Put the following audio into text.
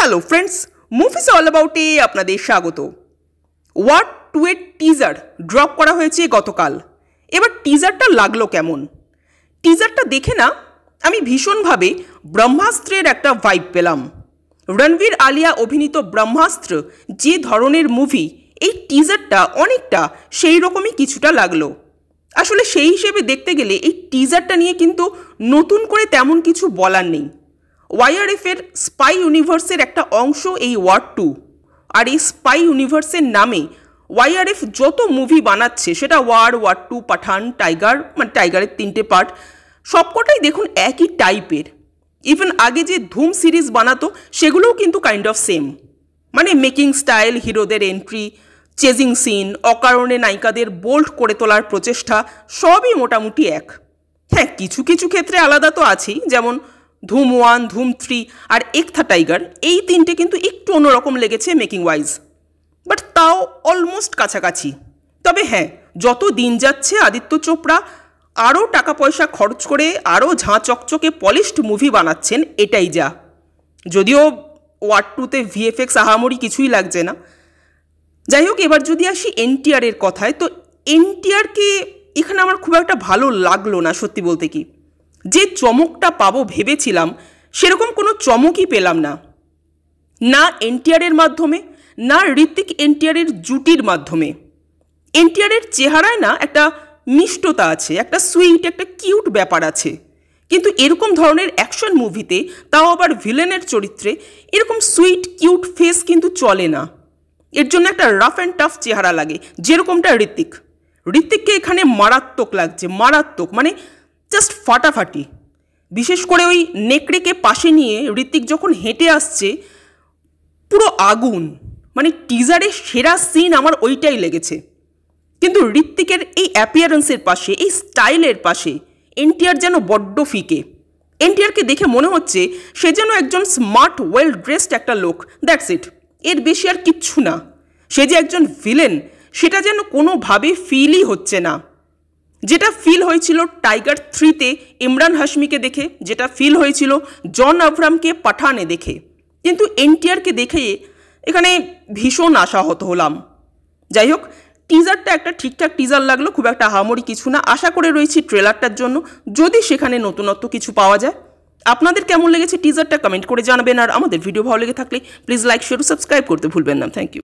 Hello friends, movies all অ্যাবাউটে আপনাদের স্বাগত। War 2 এর টিজার ড্রপ করা হয়েছে গতকাল। এবার টিজারটা লাগলো কেমন? টিজারটা দেখে না আমি ভীষণভাবে ব্রহ্মাস্ত্রের একটা ভাইব পেলাম। রণবীর আলিয়া অভিনীত ব্রহ্মাস্ত্র যে ধরনের মুভি, এই টিজারটা অনেকটা সেই রকমই কিছুটা লাগলো। আসলে সেই হিসেবে দেখতে গেলে এই টিজারটা নিয়ে কিন্তু নতুন করে তেমন কিছু বলার নেই। ওয়াইআরএফের স্পাই ইউনিভার্সের একটা অংশ এই ওয়ার 2, আর এই স্পাই ইউনিভার্সের নামে ওয়াইআরএফ যত মুভি বানাচ্ছে, সেটা ওয়ার 2, পাঠান, টাইগার, মানে টাইগারের 3টে পার্ট, সবকটাই দেখুন একই টাইপের। ইভেন আগে যে ধুম সিরিজ বানাতো সেগুলোও কিন্তু কাইন্ড অফ সেম, মানে মেকিং স্টাইল, হিরোদের এন্ট্রি, চেজিং সিন, অকারণে নায়িকাদের বোল্ড করে তোলার প্রচেষ্টা, সবই মোটামুটি এক। হ্যাঁ, কিছু কিছু ক্ষেত্রে আলাদা তো আছেই, যেমন ধুম 1, ধুম 3 আর এক থা টাইগার, এই 3টে কিন্তু একটু অন্যরকম লেগেছে মেকিং ওয়াইজ, বাট তাও অলমোস্ট কাছাকাছি। তবে হ্যাঁ, যত দিন যাচ্ছে আদিত্য চোপড়া আরও টাকা পয়সা খরচ করে আরও ঝাঁ চকচকে পলিশড মুভি বানাচ্ছেন, এটাই যা। যদিও ওয়ার 2তে ভিএফএক্স আহামরি কিছুই লাগছে না। যাই হোক, এবার যদি আসি এনটিআরের কথায়, তো এনটিআরকে এখানে আমার খুব একটা ভালো লাগলো না সত্যি বলতে। কি যে চমকটা পাবো ভেবেছিলাম, সেরকম কোনো চমকই পেলাম না, না এনটিআরের মাধ্যমে, না ঋত্বিক এনটিআরের জুটির মাধ্যমে। এনটিআরের চেহারায় না একটা মিষ্টতা আছে, একটা সুইট, একটা কিউট ব্যাপার আছে, কিন্তু এরকম ধরনের অ্যাকশন মুভিতে, তাও আবার ভিলেনের চরিত্রে, এরকম সুইট কিউট ফেস কিন্তু চলে না। এর জন্য একটা রাফ অ্যান্ড টাফ চেহারা লাগে, যেরকমটা ঋত্বিককে এখানে মারাত্মক লাগছে, মারাত্মক, মানে জাস্ট ফাটাফাটি। বিশেষ করে ওই নেকড়েকে পাশে নিয়ে ঋত্বিক যখন হেঁটে আসছে, পুরো আগুন। মানে টিজারের সেরা সিন আমার ওইটাই লেগেছে। কিন্তু ঋত্বিকের এই অ্যাপিয়ারেন্সের পাশে, এই স্টাইলের পাশে এনটিআর যেন বড্ড ফিকে। এনটিআরকে দেখে মনে হচ্ছে সে যেন একজন স্মার্ট, ওয়েল ড্রেসড একটা লোক, দ্যাটস ইট, এর বেশি আর কিচ্ছু না। সে যে একজন ভিলেন, সেটা যেন কোনোভাবে ফিলই হচ্ছে না। যেটা ফিল হয়েছিল টাইগার 3তে ইমরান হাশমিকে দেখে, যেটা ফিল হয়েছিল জন আব্রাহামকে পাঠানে দেখে, কিন্তু এনটিআরকে দেখে এখানে ভীষণ আশাহত হলাম। যাই হোক, টিজারটা একটা ঠিকঠাক টিজার লাগলো, খুব একটা আহামরি কিছু না। আশা করে রয়েছি ট্রেলারটার জন্য, যদি সেখানে নতুনত্ব কিছু পাওয়া যায়। আপনাদের কেমন লেগেছে টিজারটা কমেন্ট করে জানাবেন, আর আমাদের ভিডিও ভালো লেগে থাকলে প্লিজ লাইক, শেয়ার, সাবস্ক্রাইব করতে ভুলবেন না। Thank you.